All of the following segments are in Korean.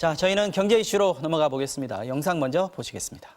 자, 저희는 경제 이슈로 넘어가 보겠습니다. 영상 먼저 보시겠습니다.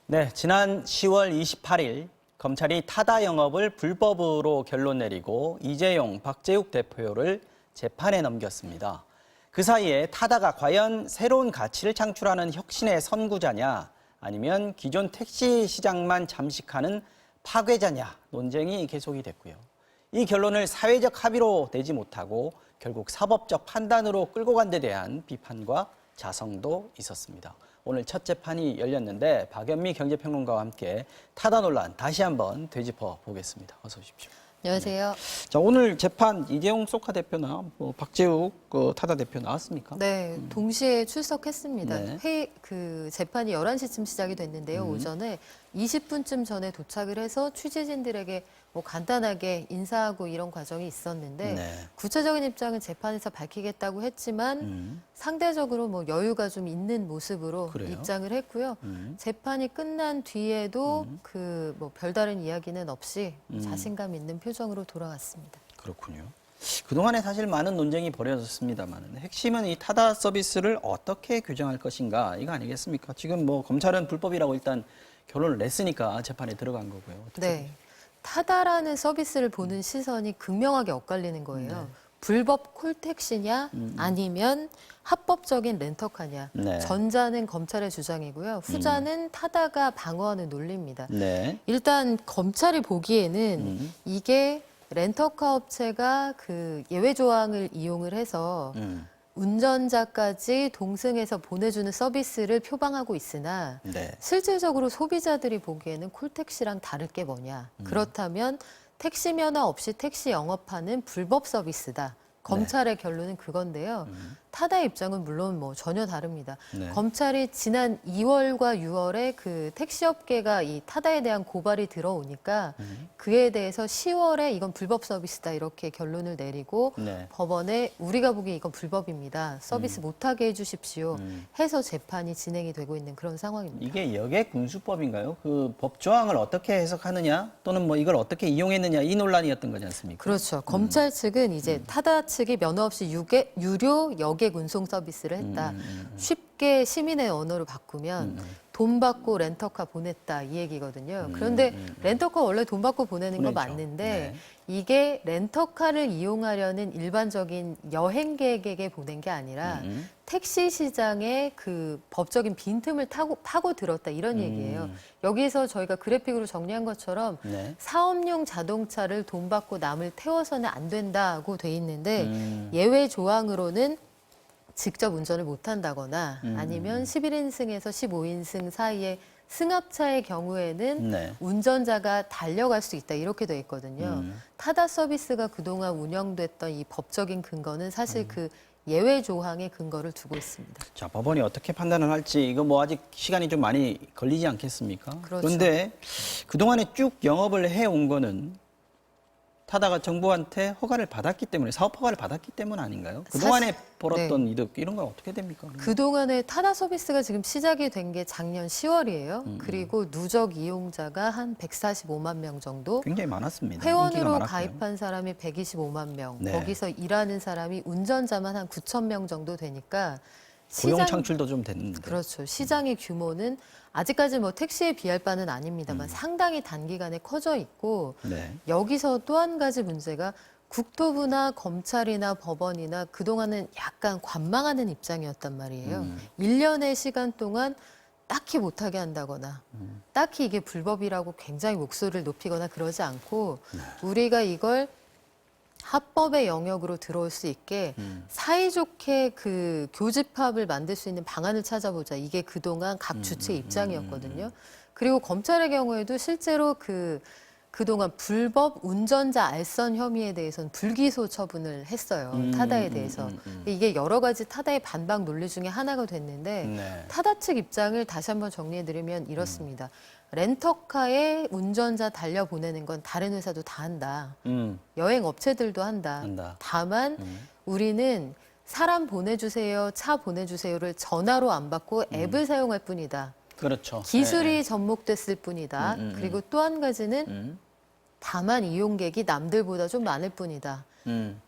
네, 지난 10월 28일 검찰이 타다 영업을 불법으로 결론 내리고 이재용, 박재욱 대표를 재판에 넘겼습니다. 그 사이에 타다가 과연 새로운 가치를 창출하는 혁신의 선구자냐 아니면 기존 택시 시장만 잠식하는 파괴자냐 논쟁이 계속이 됐고요. 이 결론을 사회적 합의로 내지 못하고 결국 사법적 판단으로 끌고 간 데 대한 비판과 자성도 있었습니다. 오늘 첫 재판이 열렸는데 박연미 경제평론가와 함께 타다 논란 다시 한번 되짚어 보겠습니다. 어서 오십시오. 안녕하세요. 네. 자, 오늘 재판 이재용 소카 대표나 박재욱 타다 대표 나왔습니까? 네, 동시에 출석했습니다. 네. 재판이 11시쯤 시작이 됐는데요. 오전에 20분쯤 전에 도착을 해서 취재진들에게 뭐 간단하게 인사하고 이런 과정이 있었는데 네. 구체적인 입장은 재판에서 밝히겠다고 했지만 상대적으로 뭐 여유가 좀 있는 모습으로 그래요? 입장을 했고요. 재판이 끝난 뒤에도 뭐 별다른 이야기는 없이 자신감 있는 표정으로 돌아갔습니다. 그렇군요. 그동안에 사실 많은 논쟁이 벌어졌습니다만 핵심은 이 타다 서비스를 어떻게 규정할 것인가 이거 아니겠습니까? 지금 뭐 검찰은 불법이라고 일단 결론을 냈으니까 재판에 들어간 거고요. 어떻게 네. 타다라는 서비스를 보는 시선이 극명하게 엇갈리는 거예요. 네. 불법 콜택시냐 아니면 합법적인 렌터카냐. 네. 전자는 검찰의 주장이고요. 후자는 타다가 방어하는 논리입니다. 네. 일단 검찰이 보기에는 이게 렌터카 업체가 그 예외 조항을 이용을 해서 운전자까지 동승해서 보내주는 서비스를 표방하고 있으나 네. 실질적으로 소비자들이 보기에는 콜택시랑 다를 게 뭐냐. 그렇다면 택시 면허 없이 택시 영업하는 불법 서비스다. 검찰의 결론은 그건데요. 타다의 입장은 물론 뭐 전혀 다릅니다. 네. 검찰이 지난 2월과 6월에 그 택시업계가 이 타다에 대한 고발이 들어오니까 그에 대해서 10월에 이건 불법 서비스다 이렇게 결론을 내리고 네. 법원에 우리가 보기에 이건 불법입니다. 서비스 못하게 해주십시오. 해서 재판이 진행이 되고 있는 그런 상황입니다. 이게 여객 군수법인가요? 그 법 조항을 어떻게 해석하느냐 또는 뭐 이걸 어떻게 이용했느냐 이 논란이었던 거지 않습니까? 그렇죠. 검찰 측은 이제 타다 측이 면허 없이 유료 여객 운송 서비스를 했다. 쉽게 시민의 언어로 바꾸면 돈 받고 렌터카 보냈다 이 얘기거든요. 그런데 렌터카 원래 돈 받고 보내는 거 보내죠. 맞는데 네. 이게 렌터카를 이용하려는 일반적인 여행객에게 보낸 게 아니라 택시 시장에 그 법적인 빈틈을 파고 들었다 이런 얘기예요. 여기서 저희가 그래픽으로 정리한 것처럼 네. 사업용 자동차를 돈 받고 남을 태워서는 안 된다고 돼 있는데 예외 조항으로는 직접 운전을 못한다거나 아니면 11인승에서 15인승 사이에 승합차의 경우에는 네. 운전자가 달려갈 수 있다 이렇게 돼 있거든요. 타다 서비스가 그동안 운영됐던 이 법적인 근거는 사실 그 예외 조항의 근거를 두고 있습니다. 자, 법원이 어떻게 판단을 할지 이거 뭐 아직 시간이 좀 많이 걸리지 않겠습니까? 그렇죠. 그런데 그동안에 쭉 영업을 해온 거는 타다가 정부한테 허가를 받았기 때문에 사업 허가를 받았기 때문 아닌가요? 그동안에 벌었던 이득 이런 건 어떻게 됩니까? 그동안에 타다 서비스가 지금 시작이 된 게 작년 10월이에요. 그리고 누적 이용자가 한 145만 명 정도. 굉장히 많았습니다. 인기가 회원으로 많았고요. 가입한 사람이 125만 명. 네. 거기서 일하는 사람이 운전자만 한 9천 명 정도 되니까 고용 창출도 좀 됐는데. 그렇죠. 시장의 규모는 아직까지 뭐 택시에 비할 바는 아닙니다만 상당히 단기간에 커져 있고 네. 여기서 또 한 가지 문제가 국토부나 검찰이나 법원이나 그동안은 약간 관망하는 입장이었단 말이에요. 1년의 시간 동안 딱히 못하게 한다거나 딱히 이게 불법이라고 굉장히 목소리를 높이거나 그러지 않고 우리가 이걸 합법의 영역으로 들어올 수 있게 사이좋게 그 교집합을 만들 수 있는 방안을 찾아보자. 이게 그동안 각 주체의 입장이었거든요. 그리고 검찰의 경우에도 실제로 그동안 불법 운전자 알선 혐의에 대해서는 불기소 처분을 했어요. 타다에 대해서. 이게 여러 가지 타다의 반박 논리 중에 하나가 됐는데 네. 타다 측 입장을 다시 한번 정리해드리면 이렇습니다. 렌터카에 운전자 달려보내는 건 다른 회사도 다 한다. 여행 업체들도 한다. 다만 우리는 사람 보내주세요, 차 보내주세요를 전화로 안 받고 앱을 사용할 뿐이다. 그렇죠. 기술이 접목됐을 뿐이다. 그리고 또 한 가지는 다만 이용객이 남들보다 좀 많을 뿐이다.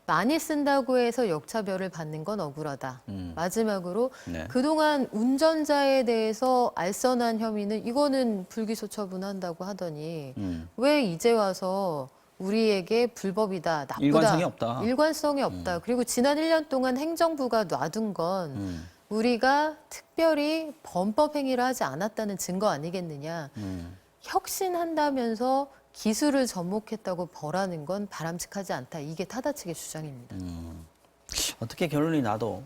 많이 쓴다고 해서 역차별을 받는 건 억울하다. 마지막으로 네. 그동안 운전자에 대해서 알선한 혐의는 이거는 불기소 처분한다고 하더니 왜 이제 와서 우리에게 불법이다, 나쁘다. 일관성이 없다. 일관성이 없다. 그리고 지난 1년 동안 행정부가 놔둔 건 우리가 특별히 범법 행위를 하지 않았다는 증거 아니겠느냐. 혁신한다면서 기술을 접목했다고 벌하는 건 바람직하지 않다. 이게 타다 측의 주장입니다. 어떻게 결론이 나도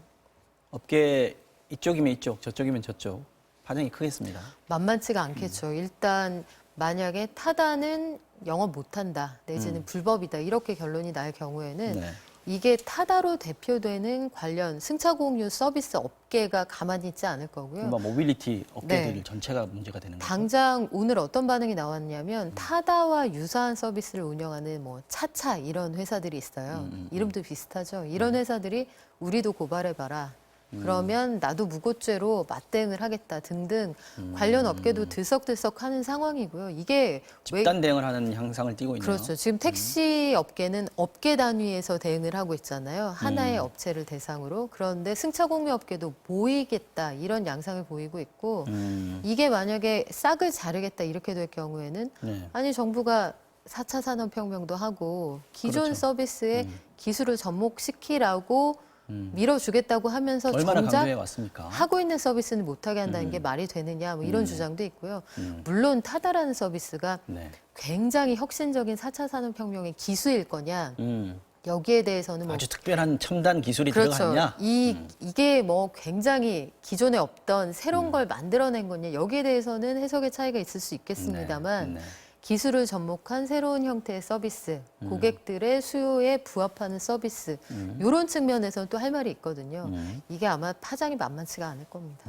업계 이쪽이면 이쪽, 저쪽이면 저쪽 파장이 크겠습니다. 만만치가 않겠죠. 일단 만약에 타다는 영업 못한다 내지는 불법이다 이렇게 결론이 날 경우에는 네. 이게 타다로 대표되는 관련 승차 공유 서비스 업계가 가만히 있지 않을 거고요. 금방 모빌리티 업계들 네. 전체가 문제가 되는 거죠. 당장 오늘 어떤 반응이 나왔냐면 타다와 유사한 서비스를 운영하는 뭐 차차 이런 회사들이 있어요. 이름도 비슷하죠. 이런 회사들이 우리도 고발해봐라. 그러면 나도 무고죄로 맞대응을 하겠다 등등 관련 업계도 들썩들썩하는 상황이고요. 이게 집단 대응을 하는 향상을 띠고 있네요. 그렇죠. 지금 택시 업계는 업계 단위에서 대응을 하고 있잖아요. 하나의 업체를 대상으로. 그런데 승차공유 업계도 모이겠다 이런 양상을 보이고 있고 이게 만약에 싹을 자르겠다 이렇게 될 경우에는 네. 아니 정부가 4차 산업혁명도 하고 기존 그렇죠. 서비스에 기술을 접목시키라고 밀어주겠다고 하면서 얼마나 정작 강조해 왔습니까? 하고 있는 서비스는 못하게 한다는 게 말이 되느냐 뭐 이런 주장도 있고요. 물론 타다라는 서비스가 네. 굉장히 혁신적인 4차 산업혁명의 기수일 거냐 음, 여기에 대해서는 뭐 아주 특별한 첨단 기술이 그렇죠. 들어갔냐? 이게 뭐 굉장히 기존에 없던 새로운 걸 만들어낸 거냐 여기에 대해서는 해석의 차이가 있을 수 있겠습니다만 네. 기술을 접목한 새로운 형태의 서비스, 고객들의 수요에 부합하는 서비스 이런 측면에서는 또 할 말이 있거든요. 이게 아마 파장이 만만치가 않을 겁니다.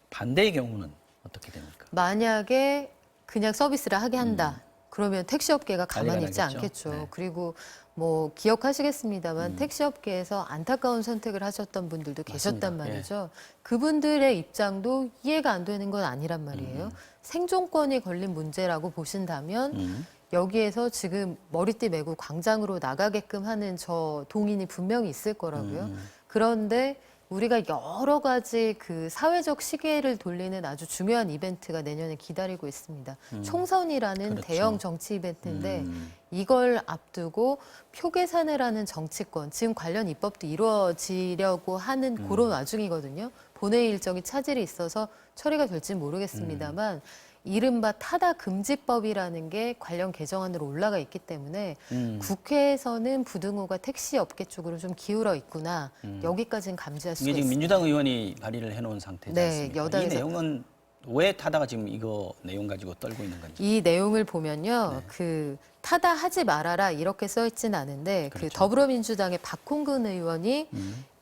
반대의 경우는 어떻게 됩니까? 만약에 그냥 서비스를 하게 한다. 그러면 택시업계가 가만히 난리가 있지 나겠죠. 않겠죠. 네. 그리고 뭐 기억하시겠습니다만 택시업계에서 안타까운 선택을 하셨던 분들도 계셨단 맞습니다. 예. 말이죠. 그분들의 입장도 이해가 안 되는 건 아니란 말이에요. 생존권이 걸린 문제라고 보신다면 여기에서 지금 머리띠 메고 광장으로 나가게끔 하는 저 동인이 분명히 있을 거라고요. 그런데 우리가 여러 가지 그 사회적 시계를 돌리는 아주 중요한 이벤트가 내년에 기다리고 있습니다. 총선이라는 그렇죠. 대형 정치 이벤트인데 이걸 앞두고 표 계산을 하는 정치권, 지금 관련 입법도 이루어지려고 하는 그런 와중이거든요. 본회의 일정이 차질이 있어서 처리가 될지는 모르겠습니다만 이른바 타다 금지법이라는 게 관련 개정안으로 올라가 있기 때문에 국회에서는 부등호가 택시 업계 쪽으로 좀 기울어 있구나. 여기까지는 감지할 수가 이게 지금 있습니다. 민주당 의원이 발의를 해놓은 상태지 네, 않습니까? 이 여당에서- 내용은 왜 타다가 지금 이거 내용 가지고 떨고 있는 건지. 이 내용을 보면요. 네. 그 타다 하지 말아라 이렇게 써 있진 않은데 그 그렇죠. 더불어민주당의 박홍근 의원이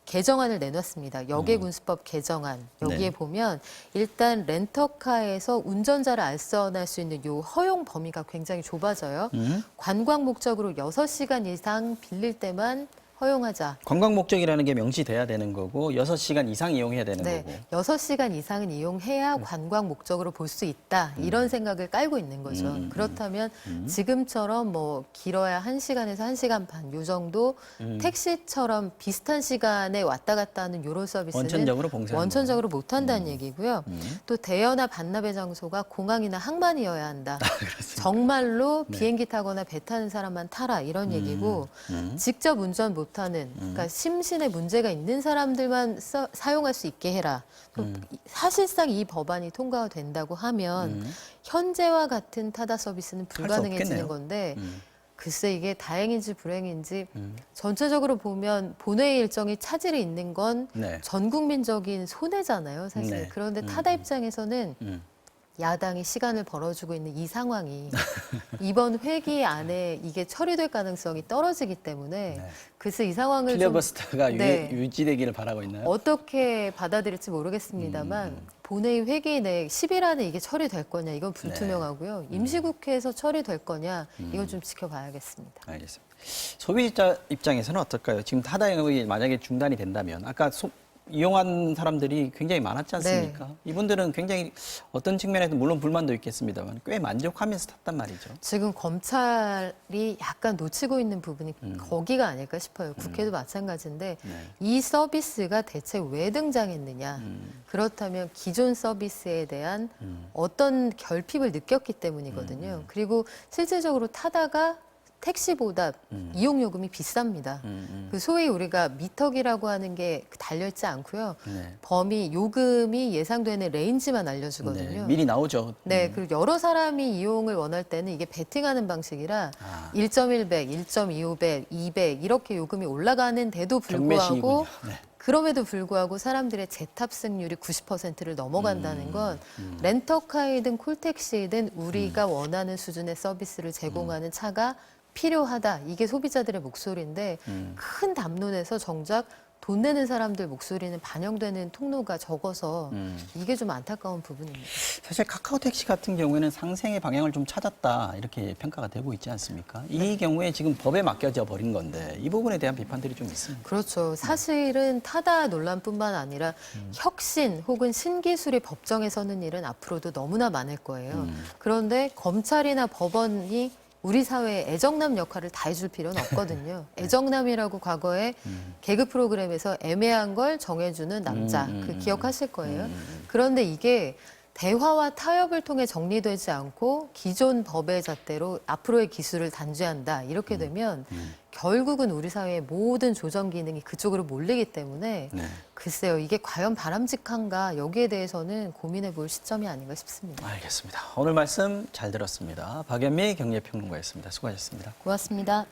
개정안을 내놨습니다. 역외군수법 개정안. 여기에 네. 보면 일단 렌터카에서 운전자를 알선할 수 있는 요 허용 범위가 굉장히 좁아져요. 관광 목적으로 6시간 이상 빌릴 때만 허용하자. 관광 목적이라는 게 명시돼야 되는 거고 6시간 이상 이용해야 되는 네, 거고. 6시간 이상은 이용해야 관광 목적으로 볼 수 있다. 이런 생각을 깔고 있는 거죠. 그렇다면 지금처럼 뭐 길어야 1시간에서 1시간 반 요 정도 택시처럼 비슷한 시간에 왔다 갔다 하는 이런 서비스는 원천적으로 봉쇄하는 원천적으로 못 한다는 얘기고요. 또 대여나 반납의 장소가 공항이나 항만이어야 한다. 정말로 비행기 타거나 배 타는 사람만 타라 이런 얘기고 직접 운전 못 못하는, 그러니까 심신에 문제가 있는 사람들만 사용할 수 있게 해라. 사실상 이 법안이 통과가 된다고 하면 현재와 같은 타다 서비스는 불가능해지는 없겠네요. 건데 글쎄 이게 다행인지 불행인지 전체적으로 보면 본회의 일정이 차질이 있는 건 네. 전 국민적인 손해잖아요, 사실. 네. 그런데 타다 입장에서는 야당이 시간을 벌어주고 있는 이 상황이 이번 회기 안에 이게 처리될 가능성이 떨어지기 때문에 네. 글쎄 이 상황을 좀 필리버스터가 네. 유지되기를 바라고 있나요? 어떻게 받아들일지 모르겠습니다만 본회의 회기 내 10일 안에 이게 처리될 거냐 이건 불투명하고요. 임시국회에서 처리될 거냐 이건 좀 지켜봐야겠습니다. 알겠습니다. 소비자 입장에서는 어떨까요? 지금 타다 영업이 만약에 중단이 된다면 아까 이용한 사람들이 굉장히 많았지 않습니까? 네. 이분들은 굉장히 어떤 측면에서 물론 불만도 있겠습니다만 꽤 만족하면서 탔단 말이죠. 지금 검찰이 약간 놓치고 있는 부분이 거기가 아닐까 싶어요. 국회도 마찬가지인데 네. 이 서비스가 대체 왜 등장했느냐. 그렇다면 기존 서비스에 대한 어떤 결핍을 느꼈기 때문이거든요. 그리고 실질적으로 타다가 택시보다 이용요금이 비쌉니다. 그 소위 우리가 미터기라고 하는 게 달려있지 않고요. 네. 범위, 요금이 예상되는 레인지만 알려주거든요. 네, 미리 나오죠. 네, 그리고 여러 사람이 이용을 원할 때는 이게 베팅하는 방식이라 1.1배, 1.25배, 2배 이렇게 요금이 올라가는데도 불구하고 경매식이군요. 네. 그럼에도 불구하고 사람들의 재탑승률이 90%를 넘어간다는 건 렌터카이든 콜택시이든 우리가 원하는 수준의 서비스를 제공하는 차가 필요하다. 이게 소비자들의 목소리인데 큰 담론에서 정작 돈 내는 사람들 목소리는 반영되는 통로가 적어서 이게 좀 안타까운 부분입니다. 사실 카카오 택시 같은 경우에는 상생의 방향을 좀 찾았다 이렇게 평가가 되고 있지 않습니까? 이 경우에 지금 법에 맡겨져 버린 건데 이 부분에 대한 비판들이 좀 있습니다. 그렇죠. 사실은 타다 논란뿐만 아니라 혁신 혹은 신기술이 법정에 서는 일은 앞으로도 너무나 많을 거예요. 그런데 검찰이나 법원이 우리 사회에 애정남 역할을 다 해줄 필요는 없거든요. 애정남이라고 과거에 개그 프로그램에서 애매한 걸 정해주는 남자, 그 기억하실 거예요. 그런데 이게 대화와 타협을 통해 정리되지 않고 기존 법의 잣대로 앞으로의 기술을 단죄한다. 이렇게 되면 결국은 우리 사회의 모든 조정 기능이 그쪽으로 몰리기 때문에 네. 글쎄요. 이게 과연 바람직한가 여기에 대해서는 고민해 볼 시점이 아닌가 싶습니다. 알겠습니다. 오늘 말씀 잘 들었습니다. 박연미 경제평론가였습니다. 수고하셨습니다. 고맙습니다.